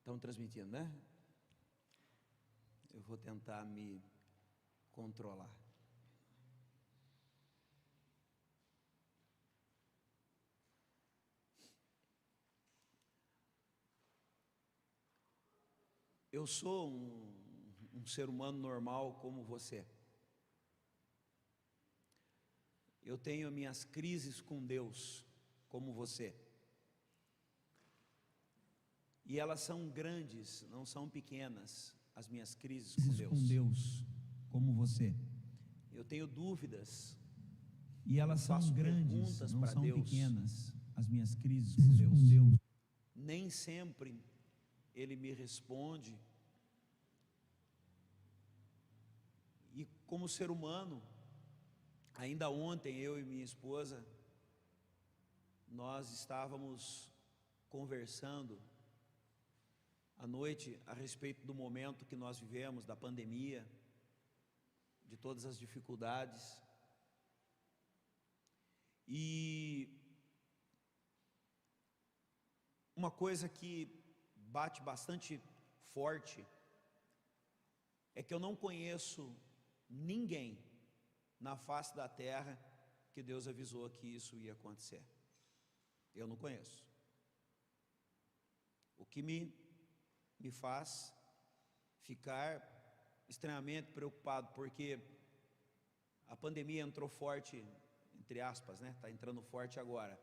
Estão transmitindo, né? Eu vou tentar me controlar. Eu sou um ser humano normal como você. Eu tenho minhas crises com Deus, como você. E elas são grandes, não são pequenas, as minhas crises com Deus, como você. Eu tenho dúvidas. E elas são grandes, não são Deus. Pequenas, as minhas crises com Deus. Nem sempre Ele me responde. E como ser humano, ainda ontem eu e minha esposa, nós estávamos conversando à noite a respeito do momento que nós vivemos, da pandemia, de todas as dificuldades. E uma coisa que bate bastante forte é que eu não conheço ninguém na face da terra que Deus avisou que isso ia acontecer. Eu não conheço. O que me faz ficar extremamente preocupado, porque a pandemia entrou forte, entre aspas, né? Está entrando forte agora,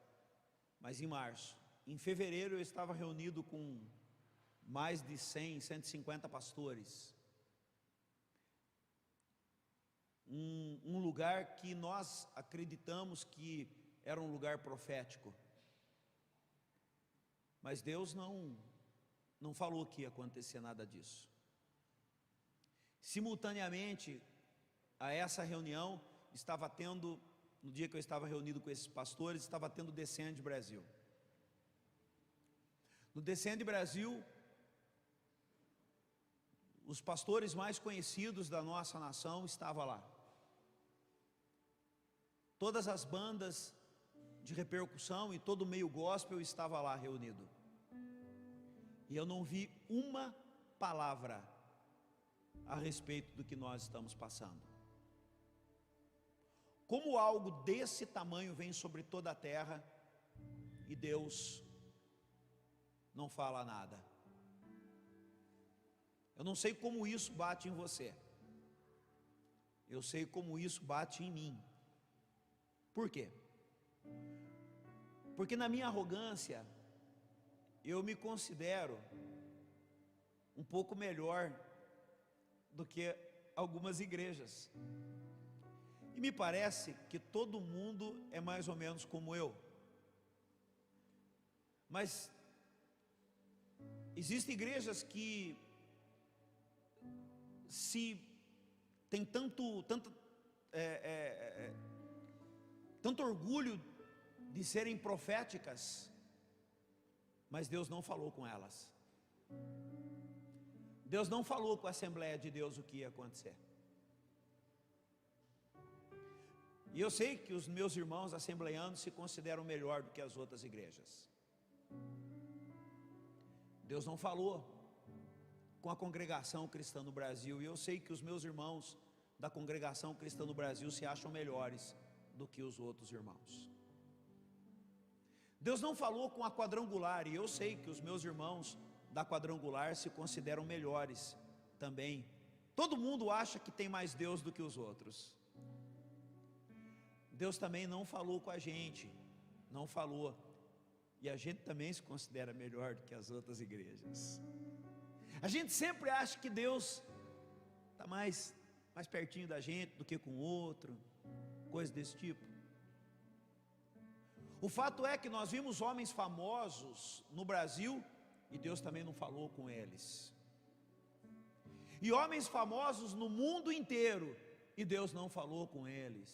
mas em março. Em fevereiro eu estava reunido com mais de 100, 150 pastores. Um lugar que nós acreditamos que era um lugar profético. Mas Deus não falou que ia acontecer nada disso. Simultaneamente a essa reunião, estava tendo, no dia que eu estava reunido com esses pastores, estava tendo o Descende Brasil. No Descende Brasil, os pastores mais conhecidos da nossa nação estavam lá. Todas as bandas de repercussão e todo o meio gospel estava lá reunido. E eu não vi uma palavra a respeito do que nós estamos passando. Como algo desse tamanho vem sobre toda a terra e Deus não fala nada. Eu não sei como isso bate em você. Eu sei como isso bate em mim. Por quê? Porque na minha arrogância, eu me considero um pouco melhor do que algumas igrejas. E me parece que todo mundo é mais ou menos como eu. Mas existem igrejas que se tem tanto orgulho de serem proféticas, mas Deus não falou com elas. Deus não falou com a Assembleia de Deus o que ia acontecer. E eu sei que os meus irmãos assembleianos se consideram melhor do que as outras igrejas. Deus não falou com a congregação cristã no Brasil, e eu sei que os meus irmãos da congregação cristã no Brasil se acham melhores do que os outros irmãos. Deus não falou com a quadrangular, e eu sei que os meus irmãos da quadrangular se consideram melhores também. Todo mundo acha que tem mais Deus do que os outros. Deus também não falou com a gente, não falou, e a gente também se considera melhor do que as outras igrejas. A gente sempre acha que Deus está mais pertinho da gente do que com o outro, coisa desse tipo. O fato é que nós vimos homens famosos no Brasil e Deus também não falou com eles. E homens famosos no mundo inteiro e Deus não falou com eles.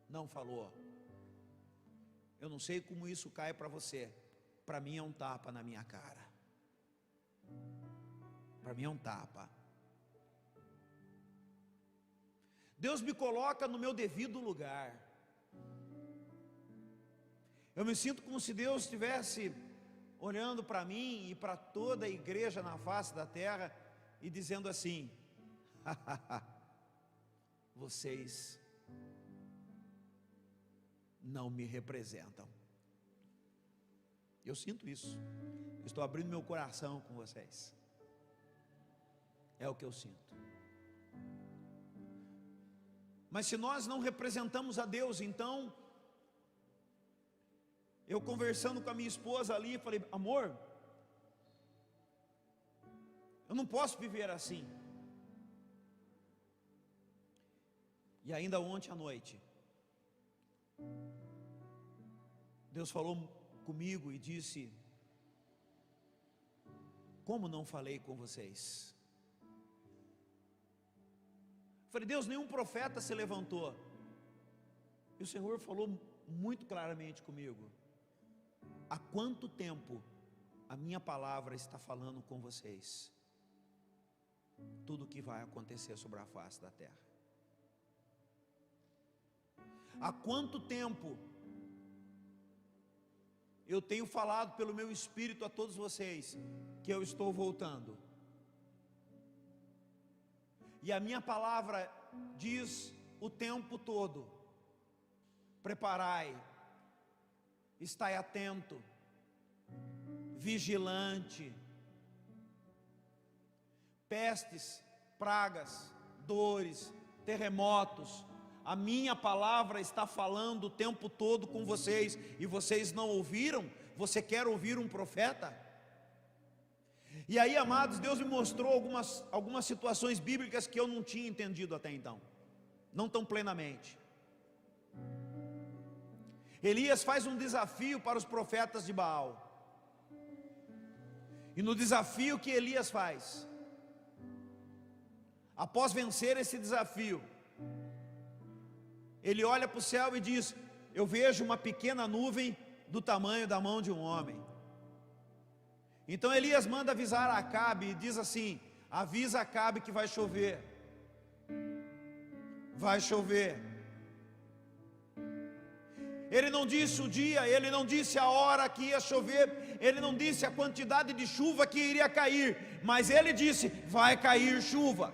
Não falou. Eu não sei como isso cai para você. Para mim é um tapa na minha cara. Para mim é um tapa. Deus me coloca no meu devido lugar. Eu me sinto como se Deus estivesse olhando para mim e para toda a igreja na face da terra e dizendo assim: vocês não me representam. Eu sinto isso. Eu estou abrindo meu coração com vocês. É o que eu sinto. Mas se nós não representamos a Deus, então, eu conversando com a minha esposa ali, falei: amor, eu não posso viver assim. E ainda ontem à noite, Deus falou comigo e disse: como não falei com vocês? Falei: Deus, nenhum profeta se levantou. E o Senhor falou muito claramente comigo: há quanto tempo a minha palavra está falando com vocês tudo o que vai acontecer sobre a face da terra? Há quanto tempo eu tenho falado pelo meu Espírito a todos vocês que eu estou voltando? E a minha palavra diz o tempo todo: preparai, estai atento, vigilante. Pestes, pragas, dores, terremotos, a minha palavra está falando o tempo todo com vocês, e vocês não ouviram? Você quer ouvir um profeta? E aí, amados, Deus me mostrou algumas situações bíblicas que eu não tinha entendido até então, não tão plenamente. Elias faz um desafio para os profetas de Baal, e no desafio que Elias faz, após vencer esse desafio, ele olha para o céu e diz: eu vejo uma pequena nuvem do tamanho da mão de um homem. Então Elias manda avisar a Acabe e diz assim: avisa a Acabe que vai chover. Vai chover. Ele não disse o dia, ele não disse a hora que ia chover, ele não disse a quantidade de chuva que iria cair, mas ele disse: vai cair chuva.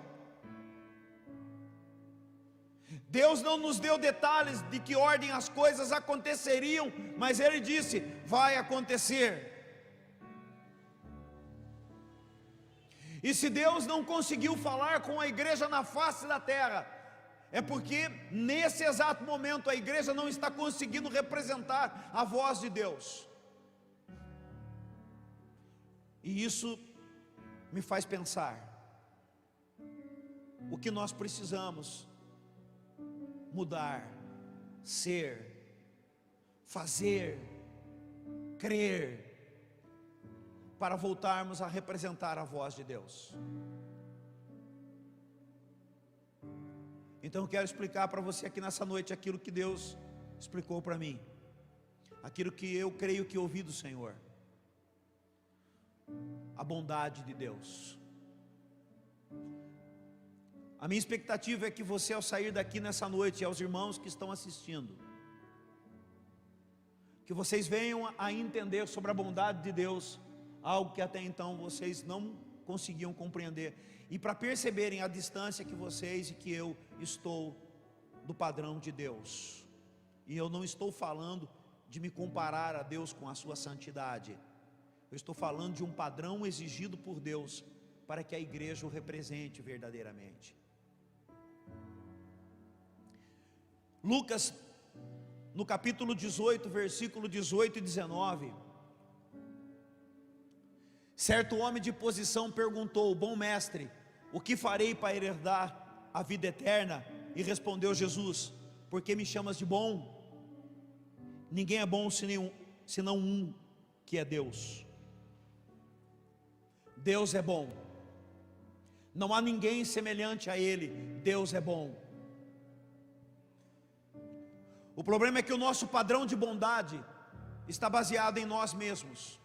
Deus não nos deu detalhes de que ordem as coisas aconteceriam, mas Ele disse: vai acontecer. E se Deus não conseguiu falar com a igreja na face da terra, é porque nesse exato momento a igreja não está conseguindo representar a voz de Deus. E isso me faz pensar: o que nós precisamos mudar, ser, fazer, crer, para voltarmos a representar a voz de Deus. Então eu quero explicar para você aqui nessa noite aquilo que Deus explicou para mim, aquilo que eu creio que ouvi do Senhor, a bondade de Deus. A minha expectativa é que você, ao sair daqui nessa noite, e aos irmãos que estão assistindo, que vocês venham a entender sobre a bondade de Deus, algo que até então vocês não conseguiam compreender, e para perceberem a distância que vocês e que eu estou do padrão de Deus. E eu não estou falando de me comparar a Deus com a sua santidade, eu estou falando de um padrão exigido por Deus para que a igreja o represente verdadeiramente. Lucas, no capítulo 18, versículo 18 e 19, certo homem de posição perguntou: bom mestre, o que farei para herdar a vida eterna? E respondeu Jesus: por que me chamas de bom? Ninguém é bom senão um, que é Deus. Deus é bom, não há ninguém semelhante a Ele. Deus é bom. O problema é que o nosso padrão de bondade está baseado em nós mesmos,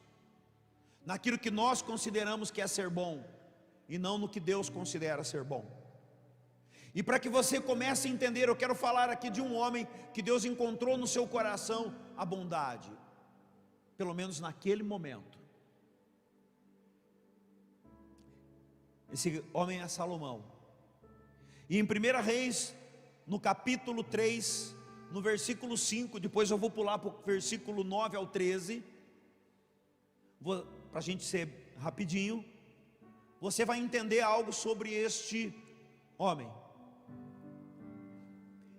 naquilo que nós consideramos que é ser bom, e não no que Deus considera ser bom. E para que você comece a entender, eu quero falar aqui de um homem que Deus encontrou no seu coração a bondade, pelo menos naquele momento. Esse homem é Salomão. E em 1 Reis, no capítulo 3, no versículo 5, depois eu vou pular para o versículo 9 ao 13, para a gente ser rapidinho, você vai entender algo sobre este homem.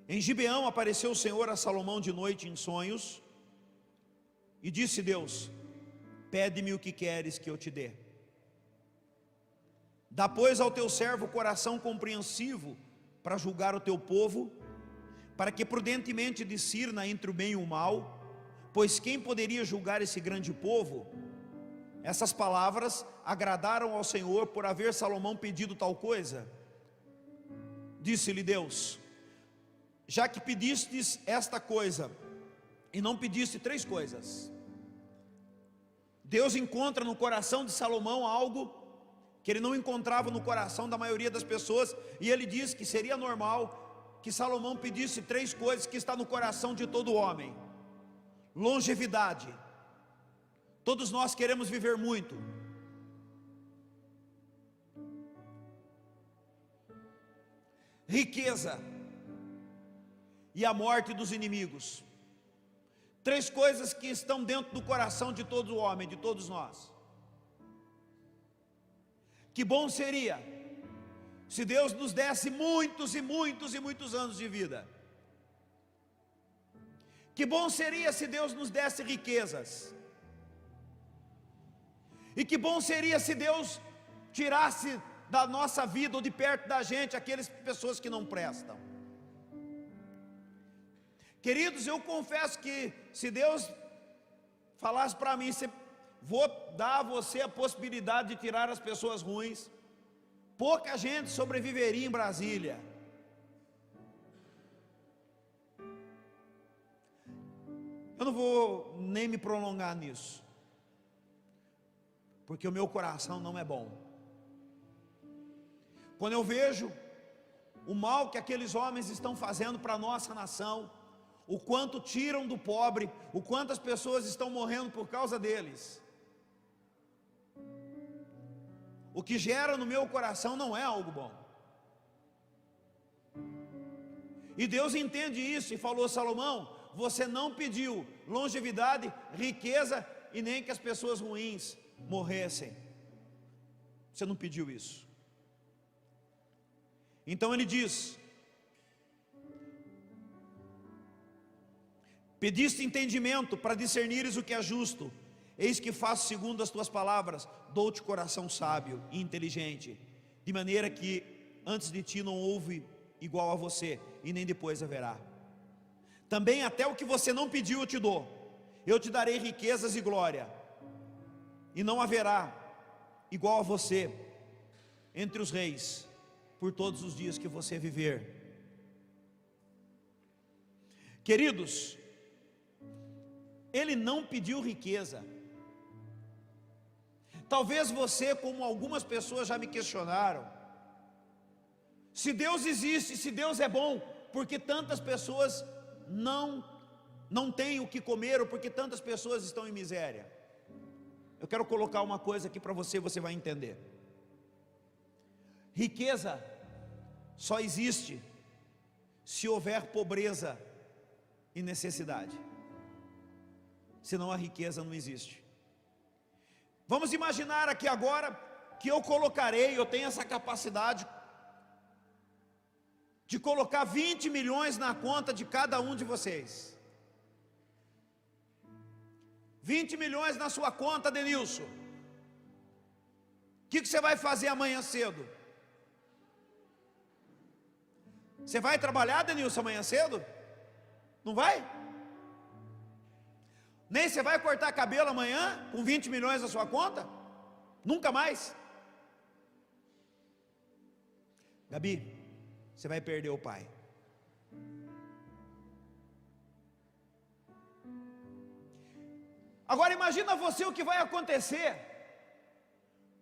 Em Gibeão apareceu o Senhor a Salomão de noite em sonhos, e disse Deus: pede-me o que queres que eu te dê. Dá pois ao teu servo coração compreensivo para julgar o teu povo, para que prudentemente discirna entre o bem e o mal, pois quem poderia julgar esse grande povo? Essas palavras agradaram ao Senhor por haver Salomão pedido tal coisa. Disse-lhe Deus: já que pedistes esta coisa, e não pediste 3 coisas. Deus encontra no coração de Salomão algo que ele não encontrava no coração da maioria das pessoas, e ele diz que seria normal que Salomão pedisse 3 coisas que está no coração de todo homem: longevidade. Todos nós queremos viver muito. Riqueza e a morte dos inimigos. 3 coisas que estão dentro do coração de todo homem, de todos nós. Que bom seria se Deus nos desse muitos e muitos e muitos anos de vida. Que bom seria se Deus nos desse riquezas. E que bom seria se Deus tirasse da nossa vida ou de perto da gente aquelas pessoas que não prestam. Queridos, eu confesso que se Deus falasse para mim: vou dar a você a possibilidade de tirar as pessoas ruins, pouca gente sobreviveria em Brasília. Eu não vou nem me prolongar nisso, porque o meu coração não é bom. Quando eu vejo o mal que aqueles homens estão fazendo para a nossa nação, o quanto tiram do pobre, o quanto as pessoas estão morrendo por causa deles, o que gera no meu coração não é algo bom. E Deus entende isso e falou: Salomão, você não pediu longevidade, riqueza e nem que as pessoas ruins morressem. Você não pediu isso. Então ele diz: pediste entendimento para discernires o que é justo, eis que faço segundo as tuas palavras, dou-te coração sábio e inteligente, de maneira que antes de ti não houve igual a você, e nem depois haverá. Também até o que você não pediu eu te dou, eu te darei riquezas e glória, e não haverá igual a você entre os reis, por todos os dias que você viver. Queridos, ele não pediu riqueza. Talvez você, como algumas pessoas já me questionaram, se Deus existe, se Deus é bom, porque tantas pessoas não têm o que comer, ou porque tantas pessoas estão em miséria? Eu quero colocar uma coisa aqui para você, você vai entender. Riqueza só existe se houver pobreza e necessidade. Senão a riqueza não existe. Vamos imaginar aqui agora que eu tenho essa capacidade de colocar 20 milhões na conta de cada um de vocês. 20 milhões na sua conta, Denilson. O que você vai fazer amanhã cedo? Você vai trabalhar, Denilson, amanhã cedo? Não vai? Nem você vai cortar cabelo amanhã com 20 milhões na sua conta? Nunca mais. Gabi, você vai perder o pai. Agora imagina você o que vai acontecer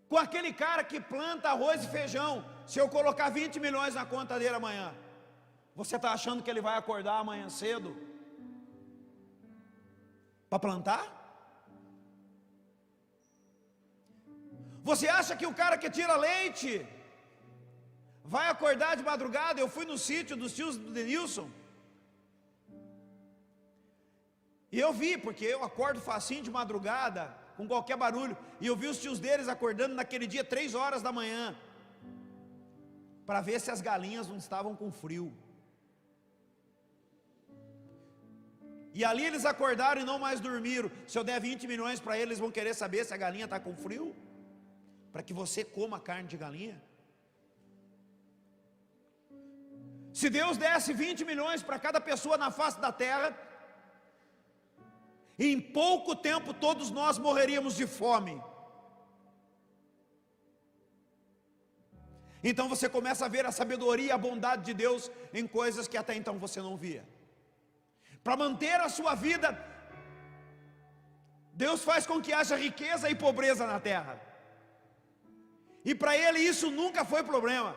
com aquele cara que planta arroz e feijão, se eu colocar 20 milhões na conta dele amanhã. Você está achando que ele vai acordar amanhã cedo para plantar? Você acha que o cara que tira leite vai acordar de madrugada. Eu fui no sítio dos tios do Denilson, e eu vi, porque eu acordo facinho de madrugada, com qualquer barulho, e eu vi os tios deles acordando naquele dia 3 horas da manhã, para ver se as galinhas não estavam com frio. E ali eles acordaram e não mais dormiram. Se eu der 20 milhões para eles, vão querer saber se a galinha está com frio, para que você coma carne de galinha. Se Deus desse 20 milhões para cada pessoa na face da terra, em pouco tempo todos nós morreríamos de fome. Então você começa a ver a sabedoria e a bondade de Deus em coisas que até então você não via. Para manter a sua vida, Deus faz com que haja riqueza e pobreza na terra, e para Ele isso nunca foi problema,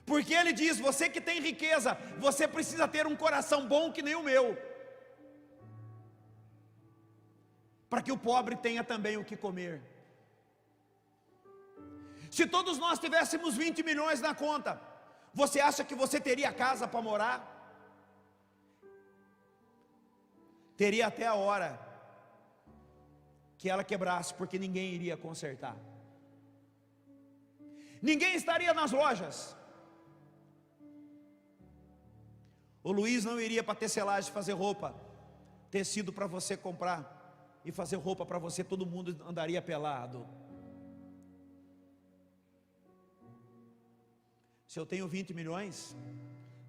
porque Ele diz: você que tem riqueza, você precisa ter um coração bom que nem o meu, para que o pobre tenha também o que comer. Se todos nós tivéssemos 20 milhões na conta, você acha que você teria casa para morar? Teria até a hora que ela quebrasse, porque ninguém iria consertar. Ninguém estaria nas lojas. O Luiz não iria para tecelagem fazer roupa, tecido para você comprar e fazer roupa para você, todo mundo andaria pelado. Se eu tenho 20 milhões,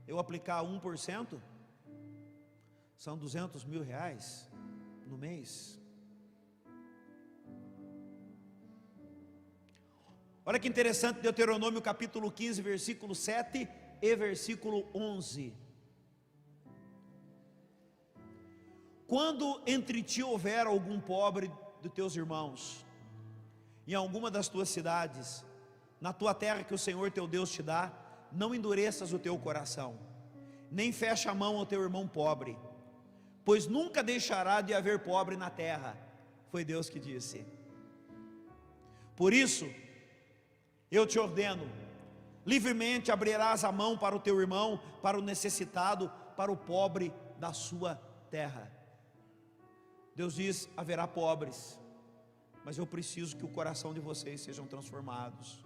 eu aplicar 1%, são 200 mil reais no mês. Olha que interessante, Deuteronômio capítulo 15, versículo 7 e versículo 11. Quando entre ti houver algum pobre dos teus irmãos, em alguma das tuas cidades, na tua terra que o Senhor teu Deus te dá, não endureças o teu coração, nem fecha a mão ao teu irmão pobre, pois nunca deixará de haver pobre na terra. Foi Deus que disse. Por isso, eu te ordeno, livremente abrirás a mão para o teu irmão, para o necessitado, para o pobre da sua terra. Deus diz: haverá pobres, mas eu preciso que o coração de vocês sejam transformados.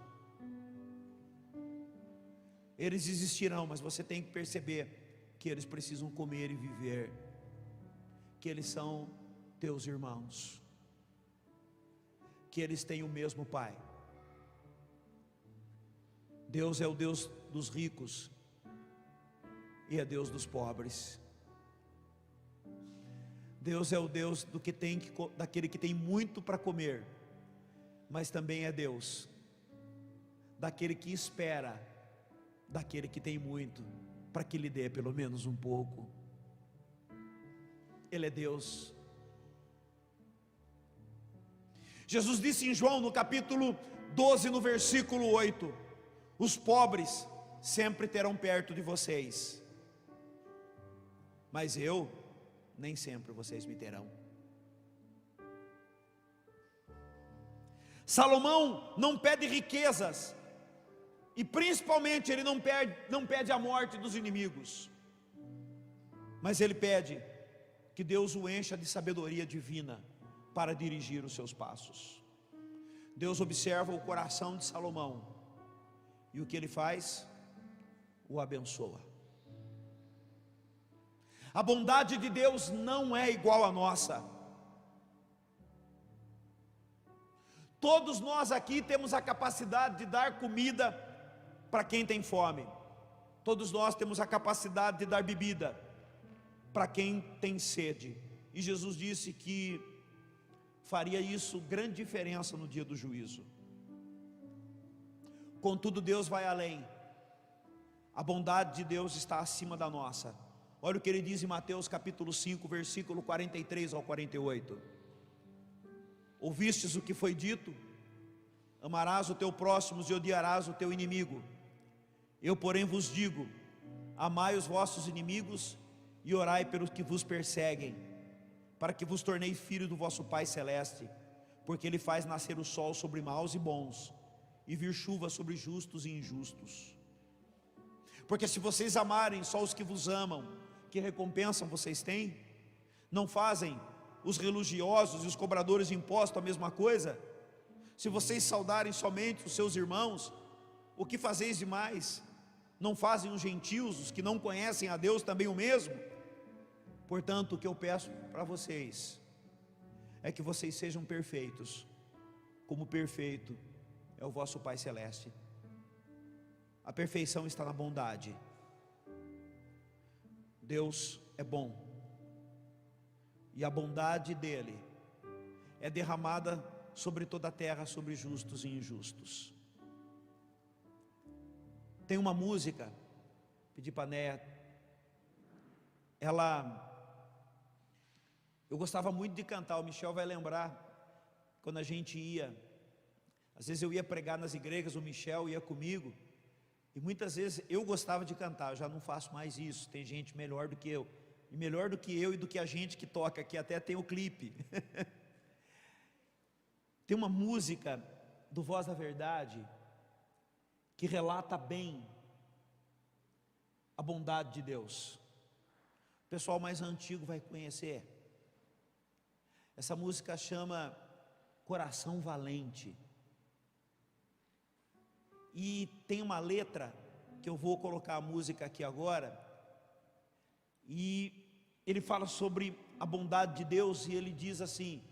Eles existirão, mas você tem que perceber que eles precisam comer e viver, que eles são teus irmãos, que eles têm o mesmo Pai. Deus é o Deus dos ricos e é Deus dos pobres. Deus é o Deus daquele que tem muito para comer, mas também é Deus daquele que espera daquele que tem muito, para que lhe dê pelo menos um pouco. Ele é Deus. Jesus disse em João no capítulo 12, no versículo 8: os pobres sempre terão perto de vocês, mas eu, nem sempre vocês me terão. Salomão não pede riquezas, e principalmente ele não pede a morte dos inimigos, mas ele pede que Deus o encha de sabedoria divina para dirigir os seus passos. Deus observa o coração de Salomão, e o que ele faz? O abençoa. A bondade de Deus não é igual à nossa. Todos nós aqui temos a capacidade de dar comida para quem tem fome. Todos nós temos a capacidade de dar bebida para quem tem sede. E Jesus disse que faria isso grande diferença no dia do juízo. Contudo, Deus vai além. A bondade de Deus está acima da nossa. Olha o que ele diz em Mateus capítulo 5, versículo 43 ao 48. Ouvistes o que foi dito? Amarás o teu próximo e odiarás o teu inimigo. Eu, porém, vos digo: amai os vossos inimigos e orai pelos que vos perseguem, para que vos torneis filhos do vosso Pai Celeste, porque Ele faz nascer o sol sobre maus e bons, e vir chuva sobre justos e injustos. Porque se vocês amarem só os que vos amam, que recompensa vocês têm? Não fazem os religiosos e os cobradores de impostos a mesma coisa? Se vocês saudarem somente os seus irmãos, o que fazeis demais? Não fazem os gentios, os que não conhecem a Deus, também o mesmo? Portanto, o que eu peço para vocês é que vocês sejam perfeitos, como perfeito é o vosso Pai Celeste. A perfeição está na bondade. Deus é bom, e a bondade dele é derramada sobre toda a terra, sobre justos e injustos. Tem uma música, pedi para a Néia, eu gostava muito de cantar, o Michel vai lembrar, quando a gente ia, às vezes eu ia pregar nas igrejas, o Michel ia comigo, e muitas vezes eu gostava de cantar, eu já não faço mais isso, tem gente melhor do que eu, e melhor do que eu e do que a gente que toca aqui, até tem o clipe. Tem uma música do Voz da Verdade, que relata bem a bondade de Deus. O pessoal mais antigo vai conhecer. Essa música chama Coração Valente. E tem uma letra, que eu vou colocar a música aqui agora, e ele fala sobre a bondade de Deus, e ele diz assim,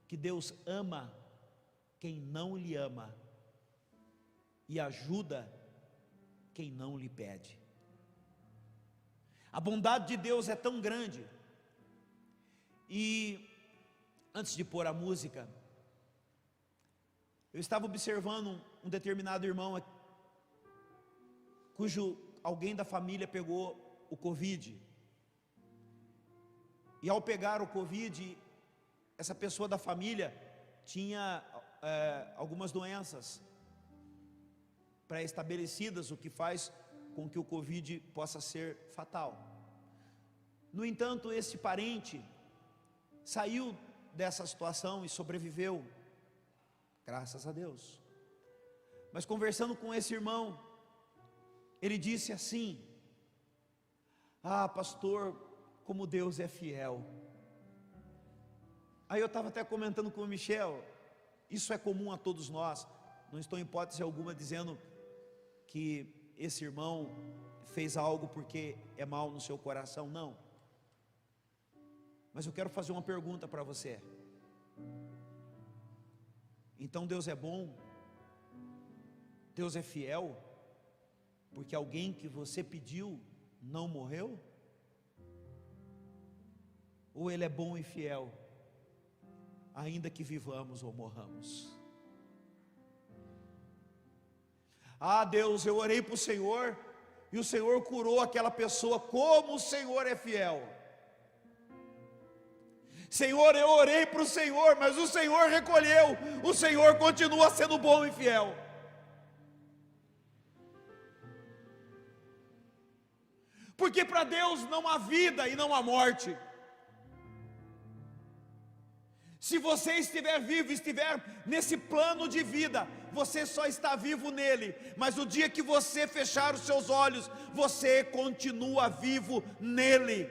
que Deus ama quem não lhe ama, e ajuda quem não lhe pede. A bondade de Deus é tão grande. E antes de pôr a música, eu estava observando um determinado irmão cujo alguém da família pegou o Covid. E ao pegar o Covid, essa pessoa da família tinha algumas doenças pré-estabelecidas, o que faz com que o Covid possa ser fatal. No entanto, esse parente saiu dessa situação e sobreviveu, graças a Deus. Mas conversando com esse irmão, ele disse assim: ah, pastor, como Deus é fiel. Aí eu estava até comentando com o Michel, isso é comum a todos nós, não estou em hipótese alguma dizendo que esse irmão fez algo porque é mal no seu coração, não. Mas eu quero fazer uma pergunta para você. Então Deus é bom? Deus é fiel? Porque alguém que você pediu não morreu? Ou Ele é bom e fiel, ainda que vivamos ou morramos? Ah, Deus, eu orei para o Senhor, e o Senhor curou aquela pessoa. Como o Senhor é fiel. Senhor, eu orei para o Senhor, mas o Senhor recolheu. O Senhor continua sendo bom e fiel. Porque para Deus não há vida e não há morte. Se você estiver vivo, estiver nesse plano de vida, você só está vivo nele. Mas o dia que você fechar os seus olhos, você continua vivo nele.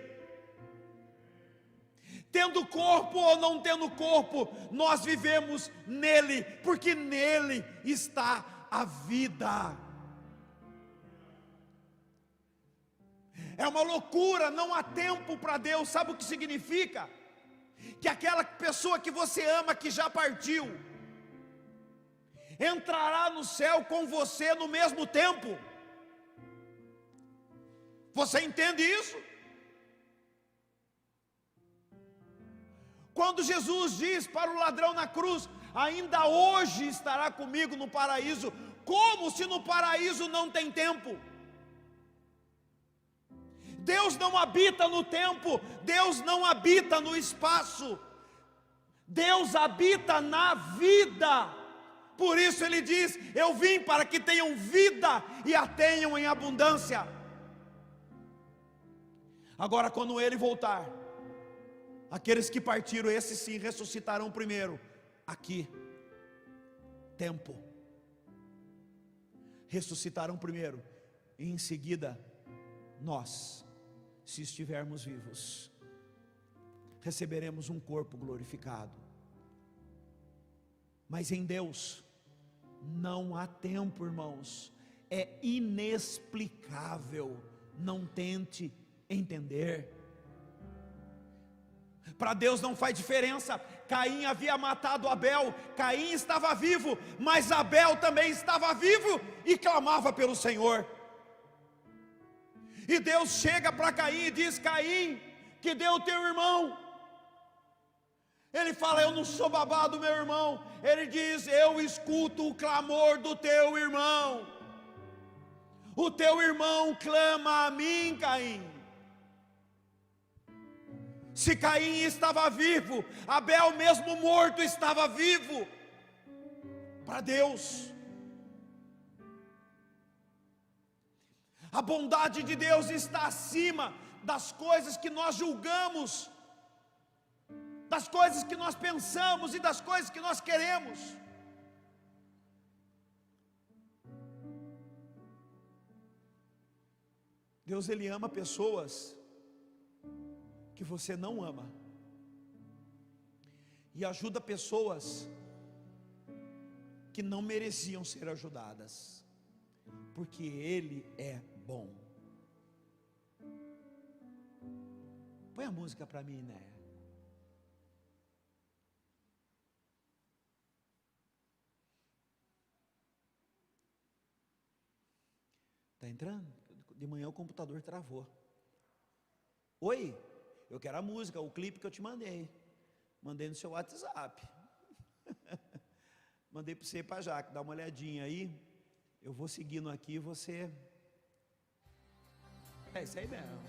Tendo corpo ou não tendo corpo, nós vivemos nele, porque nele está a vida. É uma loucura, não há tempo para Deus. Sabe o que significa? Que aquela pessoa que você ama, que já partiu, entrará no céu com você no mesmo tempo. Você entende isso? Quando Jesus diz para o ladrão na cruz: ainda hoje estará comigo no paraíso, como se no paraíso não tem tempo? Deus não habita no tempo, Deus não habita no espaço, Deus habita na vida. Por isso Ele diz: eu vim para que tenham vida e a tenham em abundância. Agora, quando Ele voltar, aqueles que partiram, esses sim ressuscitarão primeiro. Aqui, tempo. ressuscitarão primeiro, e em seguida nós, se estivermos vivos, receberemos um corpo glorificado. Mas em Deus não há tempo, irmãos, é inexplicável, não tente entender. Para Deus não faz diferença. Caim havia matado Abel, Caim estava vivo, mas Abel também estava vivo e clamava pelo Senhor. E Deus chega para Caim e diz: Caim, que deu o teu irmão? Ele fala: eu não sou babá do meu irmão. Ele diz: eu escuto o clamor do teu irmão. O teu irmão clama a mim, Caim. Se Caim estava vivo, Abel mesmo morto estava vivo. Para Deus, a bondade de Deus está acima das coisas que nós julgamos, das coisas que nós pensamos e das coisas que nós queremos. Deus, Ele ama pessoas que você não ama, e ajuda pessoas que não mereciam ser ajudadas, porque Ele é bom. Põe a música para mim, né? Está entrando? De manhã o computador travou. Oi? Eu quero a música, o clipe que eu te mandei. Mandei no seu WhatsApp. Mandei para você e para a Jaque, dá uma olhadinha aí. Eu vou seguindo aqui, você... É isso aí mesmo.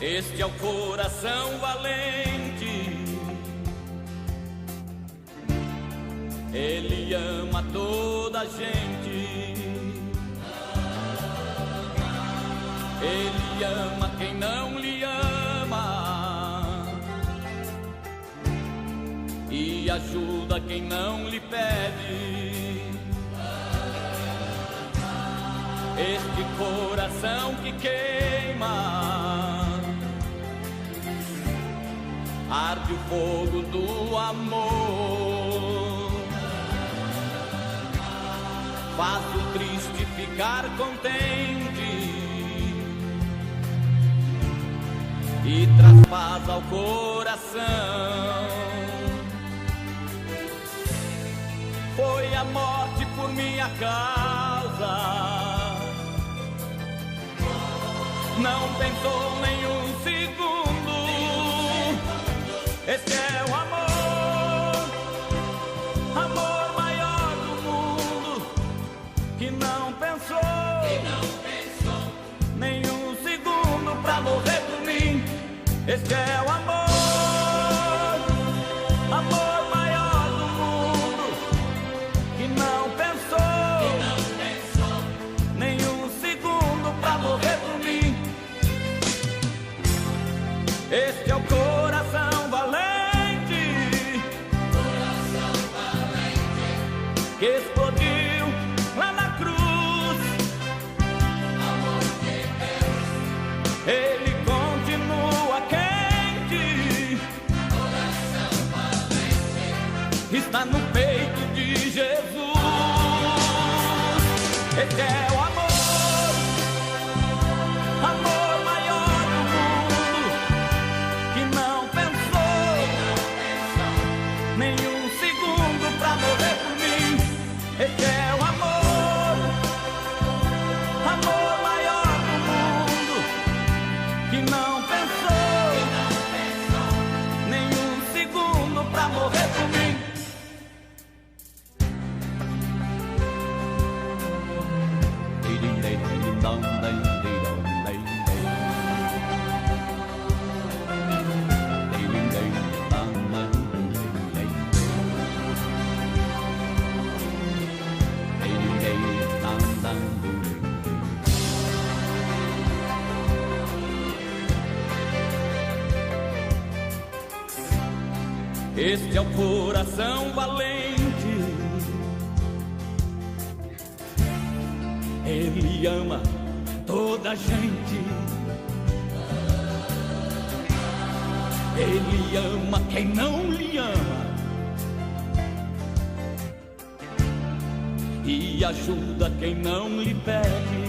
Este é o coração valente, Ele ama toda a gente, Ele ama quem não lhe ama e ajuda quem não lhe pede. Este coração que queima, arde o fogo do amor, faz o triste ficar contente e traz paz ao coração. Foi a morte por minha causa, não pensou nenhum segundo. Este é o amor, amor maior do mundo, que não pensou nenhum segundo pra morrer por mim. Este é o amor, amor maior do mundo, que não pensou nenhum segundo pra morrer por mim. Este é o coração valente, que explodiu lá na cruz. Amor de Deus, Ele continua quente. Coração valente está no peito de Jesus. Este é o amor, amor maior do mundo, que não pensou nenhum Este é o coração valente, ele ama toda a gente, ele ama quem não lhe ama e ajuda quem não lhe pede.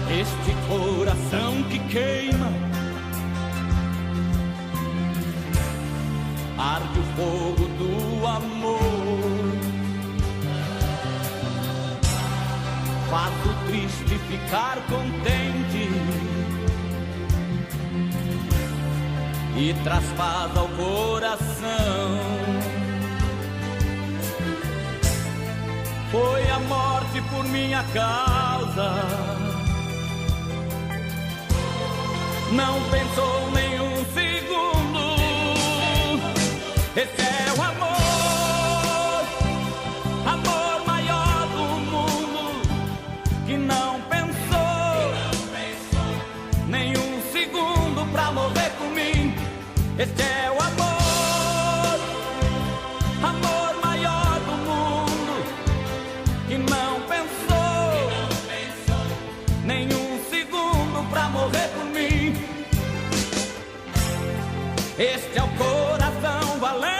Este coração que queima, arde o fogo do amor, faz o triste ficar contente e traz paz ao coração. Foi a morte por minha causa, não pensou nenhum segundo. Esse é o amor, amor maior do mundo, que não pensou nenhum segundo pra morrer por mim. Este é o amor, amor maior do mundo, que não pensou nenhum segundo pra morrer por mim. Este é o coração valente,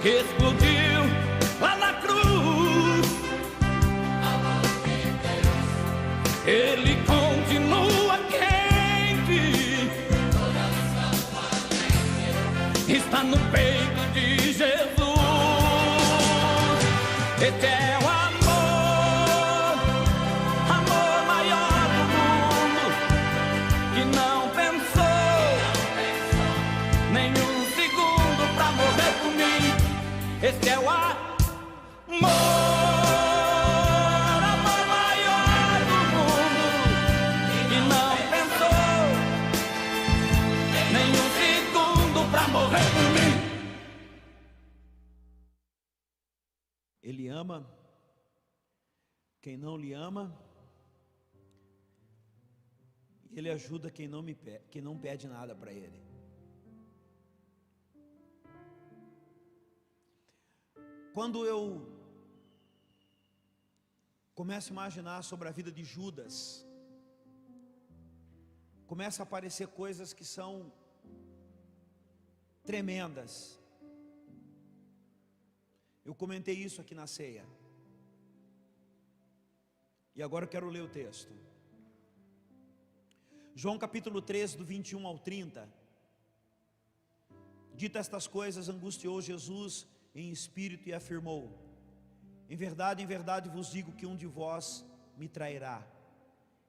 que explodiu lá na cruz. Ele continua quente, está no peito de Jesus. Este é o amor, amor maior do mundo, que não pensou nenhum segundo pra morrer por mim. Este é o amor, amor maior do mundo, que não pensou nenhum segundo pra morrer por mim. Ele ama quem não lhe ama, e ele ajuda quem não pede nada para ele. Quando eu começo a imaginar sobre a vida de Judas, começa a aparecer coisas que são tremendas. Eu comentei isso aqui na ceia, e agora eu quero ler o texto. João capítulo 13, do 21 ao 30. Dita estas coisas, angustiou Jesus em espírito e afirmou: em verdade vos digo que um de vós me trairá.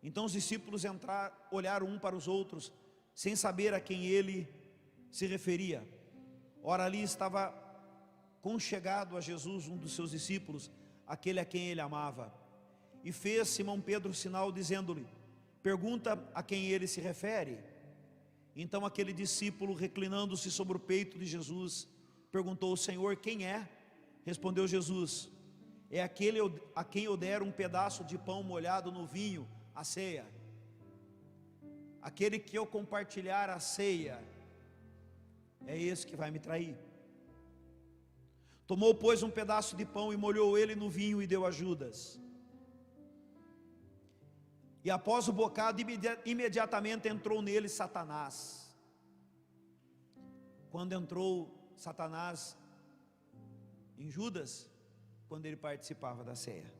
Então os discípulos olharam um para os outros, sem saber a quem ele se referia. Ora, ali estava conchegado a Jesus um dos seus discípulos, aquele a quem ele amava. E fez Simão Pedro sinal, dizendo-lhe: pergunta a quem ele se refere. Então aquele discípulo, reclinando-se sobre o peito de Jesus, perguntou: Senhor, quem é? Respondeu Jesus: é aquele a quem eu der um pedaço de pão molhado no vinho, a ceia. Aquele que eu compartilhar a ceia, é esse que vai me trair. Tomou, pois, um pedaço de pão e molhou ele no vinho e deu a Judas. E após o bocado, imediatamente entrou nele Satanás. Quando entrou Satanás em Judas? Quando ele participava da ceia.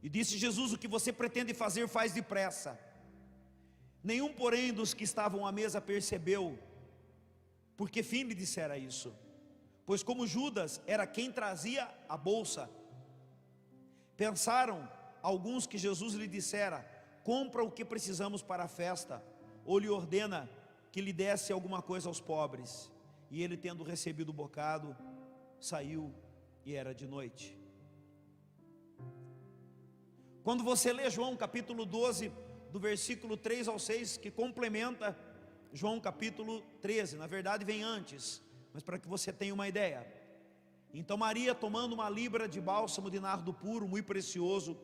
E disse Jesus: o que você pretende fazer, faz depressa. Nenhum, porém, dos que estavam à mesa percebeu por que fim lhe dissera isso, pois como Judas era quem trazia a bolsa, pensaram alguns que Jesus lhe dissera: compra o que precisamos para a festa, ou lhe ordena que lhe desse alguma coisa aos pobres. E ele, tendo recebido o bocado, saiu, e era de noite. Quando você lê João capítulo 12, do versículo 3 ao 6, que complementa João capítulo 13, na verdade vem antes, mas para que você tenha uma ideia. Então Maria, tomando uma libra de bálsamo de nardo puro, muito precioso,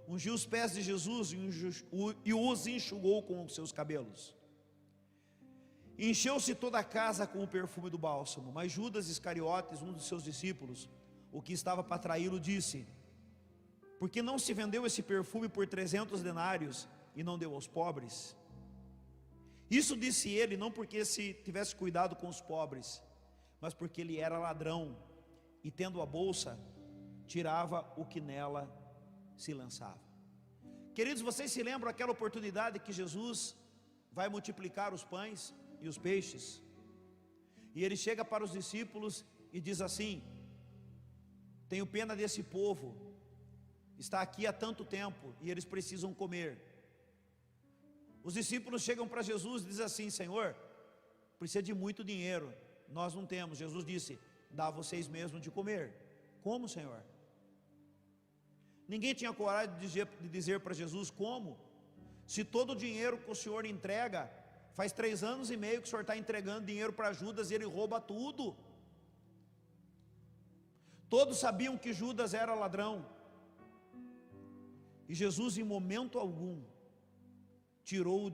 ungiu os pés de Jesus e os enxugou com os seus cabelos. Encheu-se toda a casa com o perfume do bálsamo. Mas Judas Iscariotes, um dos seus discípulos, o que estava para traí-lo, disse: por que não se vendeu esse perfume por 300 denários e não deu aos pobres? Isso disse ele não porque se tivesse cuidado com os pobres, mas porque ele era ladrão e, tendo a bolsa, tirava o que nela se lançava. Queridos, vocês se lembram aquela oportunidade que Jesus vai multiplicar os pães e os peixes? E ele chega para os discípulos e diz assim: tenho pena desse povo, está aqui há tanto tempo e eles precisam comer. Os discípulos chegam para Jesus e dizem assim: Senhor, precisa de muito dinheiro, nós não temos. Jesus disse: dá a vocês mesmos de comer. Como, Senhor? Ninguém tinha coragem de dizer para Jesus: como? Se todo o dinheiro que o Senhor entrega, faz 3 anos e meio que o Senhor está entregando dinheiro para Judas e ele rouba tudo. Todos sabiam que Judas era ladrão. E Jesus, em momento algum, tirou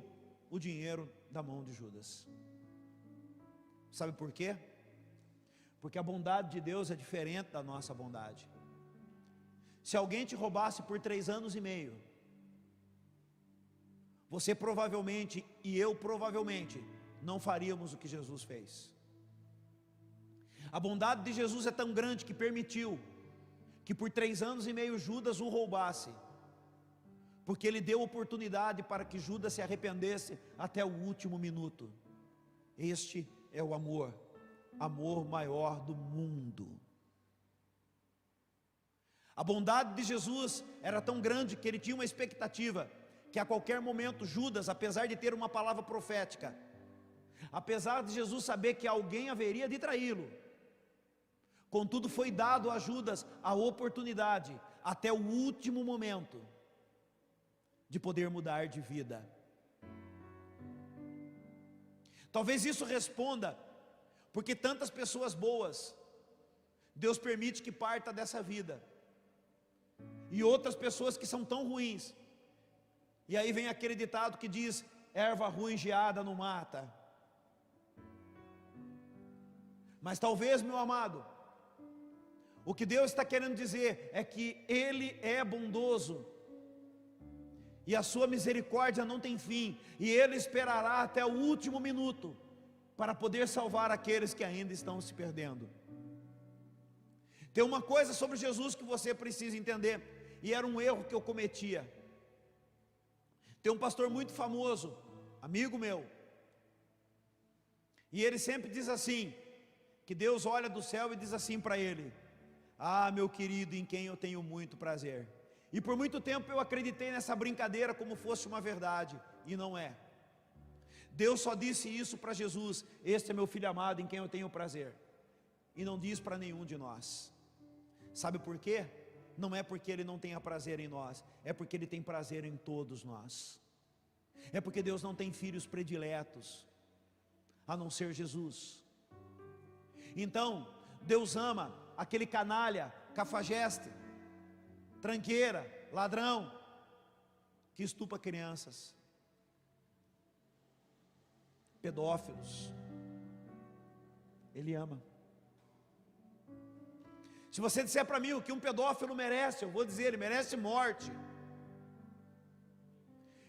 o dinheiro da mão de Judas. Sabe por quê? Porque a bondade de Deus é diferente da nossa bondade. Se alguém te roubasse por 3 anos e meio, você provavelmente e eu provavelmente não faríamos o que Jesus fez. A bondade de Jesus é tão grande que permitiu que por 3 anos e meio Judas o roubasse, porque ele deu oportunidade para que Judas se arrependesse até o último minuto. Este é o amor maior do mundo. A bondade de Jesus era tão grande que ele tinha uma expectativa que a qualquer momento Judas, apesar de ter uma palavra profética, apesar de Jesus saber que alguém haveria de traí-lo, contudo foi dado a Judas a oportunidade até o último momento de poder mudar de vida. Talvez isso responda porque tantas pessoas boas Deus permite que parta dessa vida, e outras pessoas que são tão ruins. E aí vem aquele ditado que diz: erva ruim geada não mata. Mas talvez, meu amado, o que Deus está querendo dizer é que Ele é bondoso, e a sua misericórdia não tem fim, e Ele esperará até o último minuto para poder salvar aqueles que ainda estão se perdendo. Tem uma coisa sobre Jesus que você precisa entender, e era um erro que eu cometia. Tem um pastor muito famoso, amigo meu, e ele sempre diz assim, que Deus olha do céu e diz assim para ele: ah, meu querido, em quem eu tenho muito prazer. E por muito tempo eu acreditei nessa brincadeira como fosse uma verdade, e não é. Deus só disse isso para Jesus: este é meu filho amado em quem eu tenho prazer. E não diz para nenhum de nós. Sabe por quê? Não é porque Ele não tenha prazer em nós, é porque Ele tem prazer em todos nós. É porque Deus não tem filhos prediletos, a não ser Jesus. Então, Deus ama aquele canalha, cafajeste, tranqueira, ladrão, que estupra crianças, pedófilos. Ele ama. Se você disser para mim o que um pedófilo merece, eu vou dizer: ele merece morte.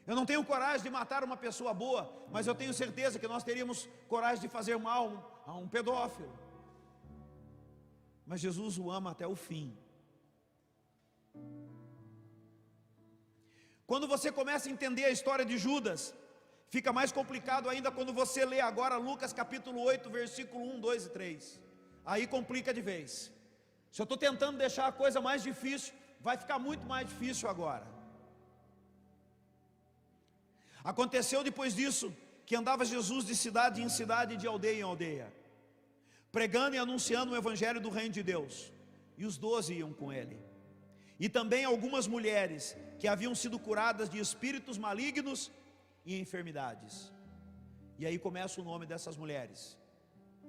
Eu não tenho coragem de matar uma pessoa boa, mas eu tenho certeza que nós teríamos coragem de fazer mal a um pedófilo. Mas Jesus o ama até o fim. Quando você começa a entender a história de Judas, fica mais complicado ainda quando você lê agora Lucas capítulo 8, versículo 1, 2 e 3. Aí complica de vez. Se eu estou tentando deixar a coisa mais difícil, vai ficar muito mais difícil agora. Aconteceu depois disso, que andava Jesus de cidade em cidade e de aldeia em aldeia, pregando e anunciando o evangelho do reino de Deus. E os 12 iam com ele. E também algumas mulheres que haviam sido curadas de espíritos malignos e enfermidades. E aí começa o nome dessas mulheres: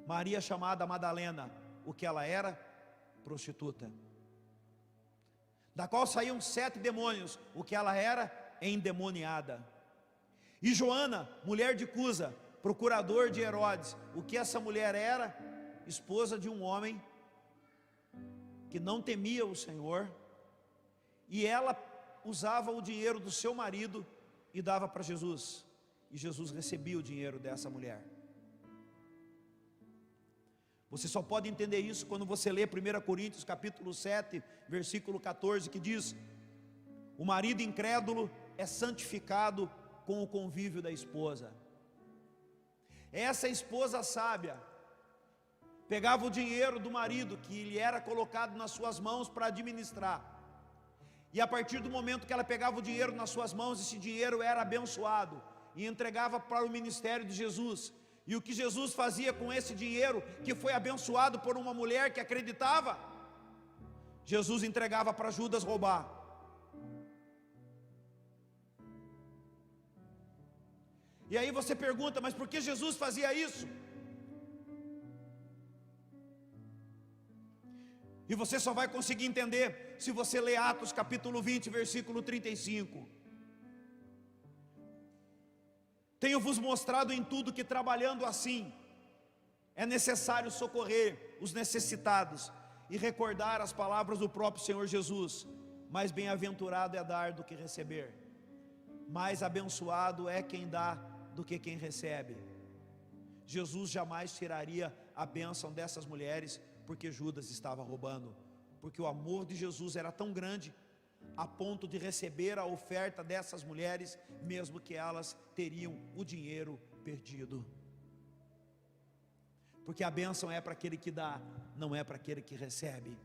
Maria, chamada Madalena. O que ela era? Prostituta. da qual saíam 7 demônios, o que ela era? Endemoniada. E Joana, mulher de Cusa, procurador de Herodes, o que essa mulher era? Esposa de um homem que não temia o Senhor, e ela usava o dinheiro do seu marido e dava para Jesus, e Jesus recebia o dinheiro dessa mulher. Você só pode entender isso quando você lê 1 Coríntios capítulo 7, versículo 14, que diz: o marido incrédulo é santificado com o convívio da esposa. Essa esposa sábia pegava o dinheiro do marido, que lhe era colocado nas suas mãos para administrar, e a partir do momento que ela pegava o dinheiro nas suas mãos, esse dinheiro era abençoado, e entregava para o ministério de Jesus. E o que Jesus fazia com esse dinheiro, que foi abençoado por uma mulher que acreditava? Jesus entregava para Judas roubar. E aí você pergunta, mas por que Jesus fazia isso? E você só vai conseguir entender se você ler Atos capítulo 20, versículo 35. Tenho-vos mostrado em tudo que, trabalhando assim, é necessário socorrer os necessitados e recordar as palavras do próprio Senhor Jesus: mais bem-aventurado é dar do que receber, mais abençoado é quem dá do que quem recebe. Jesus jamais tiraria a bênção dessas mulheres porque Judas estava roubando, porque o amor de Jesus era tão grande a ponto de receber a oferta dessas mulheres, mesmo que elas teriam o dinheiro perdido. Porque a bênção é para aquele que dá, não é para aquele que recebe.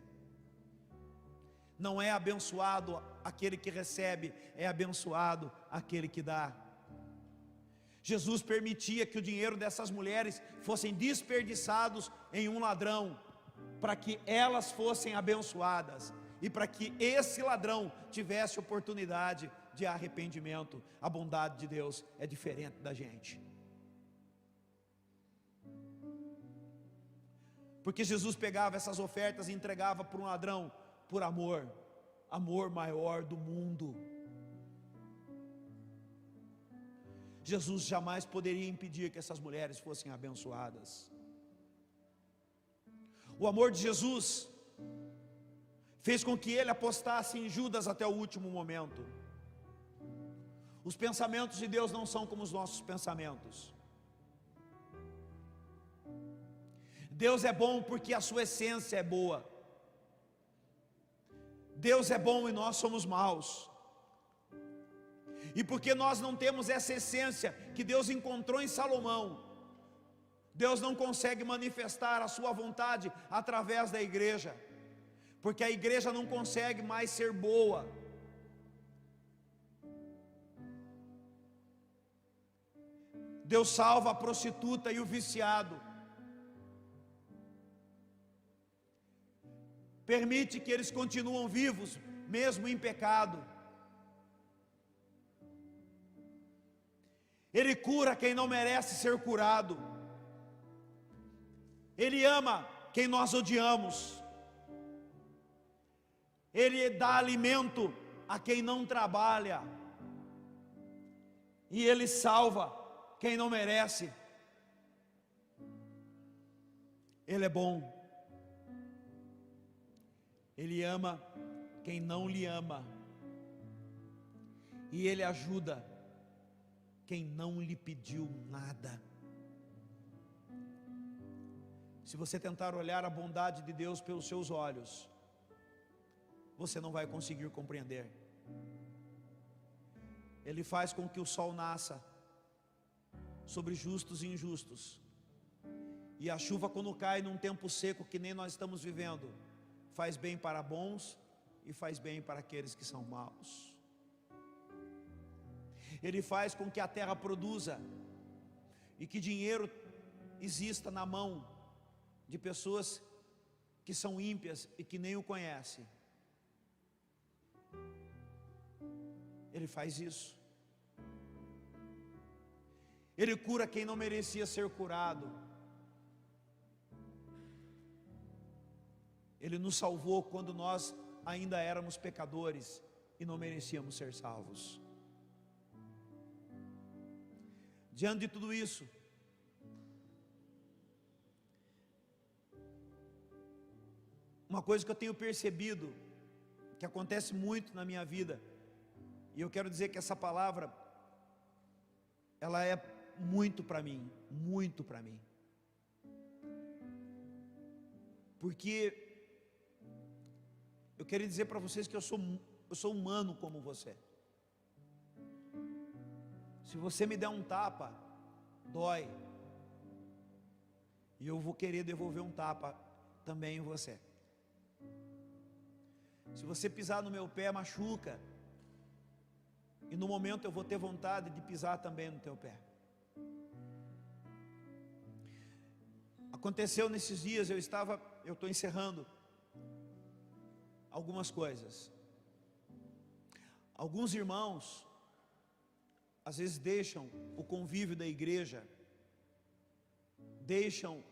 Não é abençoado aquele que recebe, é abençoado aquele que dá. Jesus permitia que o dinheiro dessas mulheres fossem desperdiçados em um ladrão, para que elas fossem abençoadas, e para que esse ladrão tivesse oportunidade de arrependimento. A bondade de Deus é diferente da gente. Porque Jesus pegava essas ofertas e entregava para um ladrão por amor, amor maior do mundo. Jesus jamais poderia impedir que essas mulheres fossem abençoadas. O amor de Jesus fez com que ele apostasse em Judas até o último momento. Os pensamentos de Deus não são como os nossos pensamentos. Deus é bom porque a sua essência é boa. Deus é bom e nós somos maus. E porque nós não temos essa essência que Deus encontrou em Salomão, Deus não consegue manifestar a sua vontade através da igreja, porque a igreja não consegue mais ser boa. Deus salva a prostituta e o viciado, permite que eles continuem vivos, mesmo em pecado. Ele cura quem não merece ser curado. Ele ama quem nós odiamos. Ele dá alimento a quem não trabalha, e Ele salva quem não merece. Ele é bom. Ele ama quem não lhe ama, e Ele ajuda quem não lhe pediu nada. Se você tentar olhar a bondade de Deus pelos seus olhos, você não vai conseguir compreender. Ele faz com que o sol nasça sobre justos e injustos, e a chuva, quando cai num tempo seco que nem nós estamos vivendo, faz bem para bons e faz bem para aqueles que são maus. Ele faz com que a terra produza e que dinheiro exista na mão de pessoas que são ímpias e que nem o conhecem. Ele faz isso. Ele cura quem não merecia ser curado. Ele nos salvou quando nós ainda éramos pecadores e não merecíamos ser salvos. Diante de tudo isso, uma coisa que eu tenho percebido, que acontece muito na minha vida, e eu quero dizer que essa palavra, ela é muito para mim, muito para mim. Porque eu quero dizer para vocês que eu sou humano como você. Se você me der um tapa, dói. E eu vou querer devolver um tapa também em você. Se você pisar no meu pé, machuca. E no momento eu vou ter vontade de pisar também no teu pé. Aconteceu nesses dias, eu estou encerrando algumas coisas. Alguns irmãos, às vezes deixam o convívio da igreja, deixam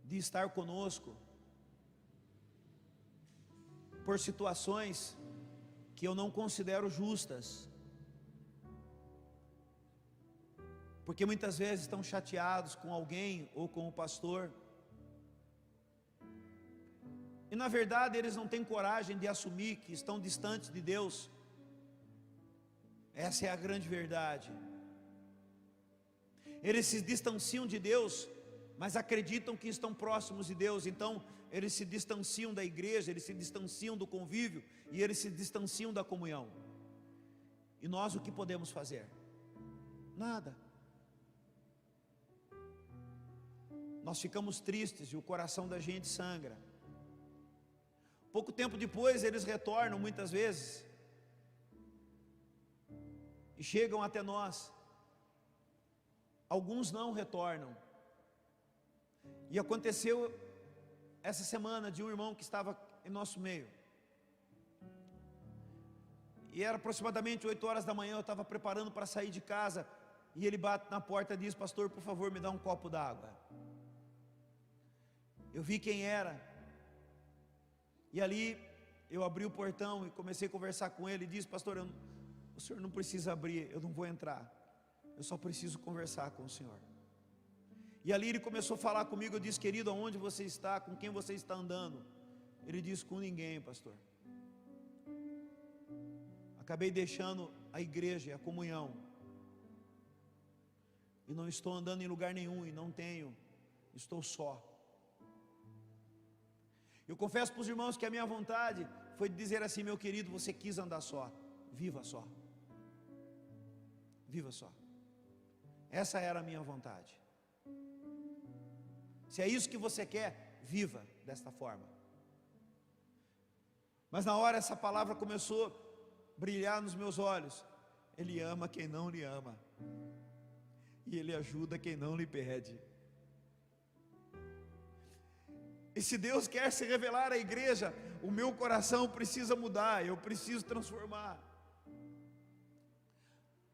de estar conosco, por situações que eu não considero justas, porque muitas vezes estão chateados com alguém ou com o pastor, e na verdade eles não têm coragem de assumir que estão distantes de Deus. Essa é a grande verdade. Eles se distanciam de Deus, mas acreditam que estão próximos de Deus. Então eles se distanciam da igreja, eles se distanciam do convívio, e eles se distanciam da comunhão. E nós o que podemos fazer? Nada. Nós ficamos tristes e o coração da gente sangra. Pouco tempo depois eles retornam muitas vezes e chegam até nós. Alguns não retornam. E aconteceu essa semana de um irmão que estava em nosso meio. E era aproximadamente 8 horas da manhã, eu estava preparando para sair de casa, e ele bate na porta e diz: pastor, por favor, me dá um copo d'água. Eu vi quem era, e ali eu abri o portão e comecei a conversar com ele, e disse: pastor, o senhor não precisa abrir, eu não vou entrar, eu só preciso conversar com o senhor. E ali ele começou a falar comigo. Eu disse: querido, aonde você está? Com quem você está andando? Ele disse: com ninguém, pastor. Acabei deixando a igreja e a comunhão, e não estou andando em lugar nenhum, e não tenho, estou só. Eu confesso para os irmãos que a minha vontade foi dizer assim: meu querido, você quis andar só, viva só. Viva só. Essa era a minha vontade. Se é isso que você quer, viva desta forma. Mas na hora essa palavra começou a brilhar nos meus olhos. Ele ama quem não lhe ama, e Ele ajuda quem não lhe pede. E se Deus quer se revelar à igreja, o meu coração precisa mudar, eu preciso transformar.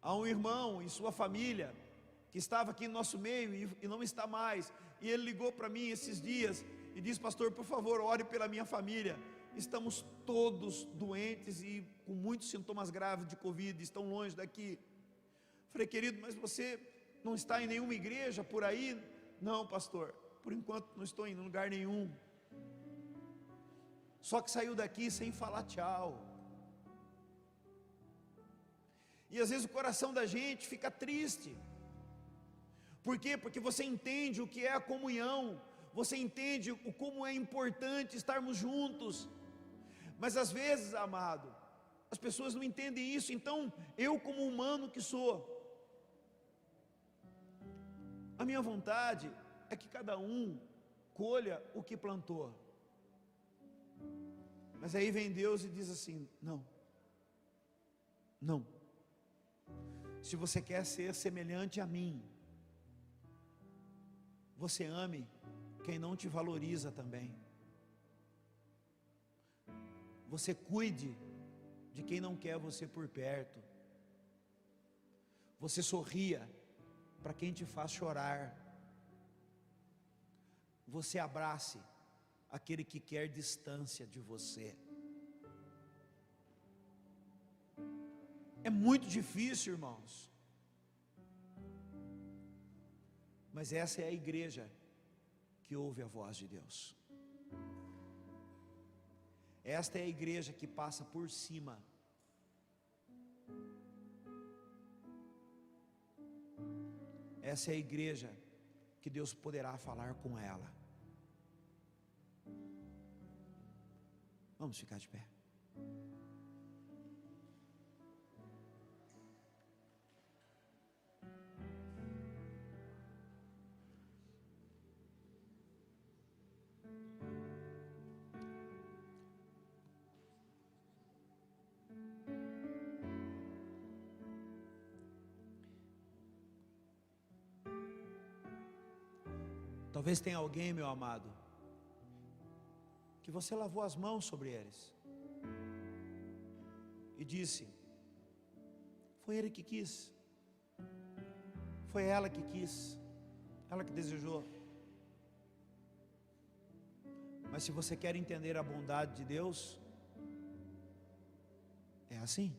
Há um irmão e sua família que estava aqui no nosso meio e não está mais, e ele ligou para mim esses dias e disse: pastor, por favor, ore pela minha família, estamos todos doentes e com muitos sintomas graves de Covid, estão longe daqui. Falei: querido, mas você não está em nenhuma igreja por aí? Não, pastor, por enquanto não estou em lugar nenhum. Só que saiu daqui sem falar tchau. E às vezes o coração da gente fica triste. Por quê? Porque você entende o que é a comunhão, você entende como é importante estarmos juntos. Mas às vezes, amado, as pessoas não entendem isso. Então eu, como humano que sou, a minha vontade é que cada um colha o que plantou. Mas aí vem Deus e diz assim: não, não. Se você quer ser semelhante a mim, você ame quem não te valoriza também. Você cuide de quem não quer você por perto. Você sorria para quem te faz chorar. Você abrace aquele que quer distância de você. É muito difícil, irmãos. Mas essa é a igreja que ouve a voz de Deus. Esta é a igreja que passa por cima. Essa é a igreja que Deus poderá falar com ela. Vamos ficar de pé. Talvez tenha alguém, meu amado, que você lavou as mãos sobre eles e disse: foi ele que quis, foi ela que quis, ela que desejou. Mas se você quer entender a bondade de Deus, é assim.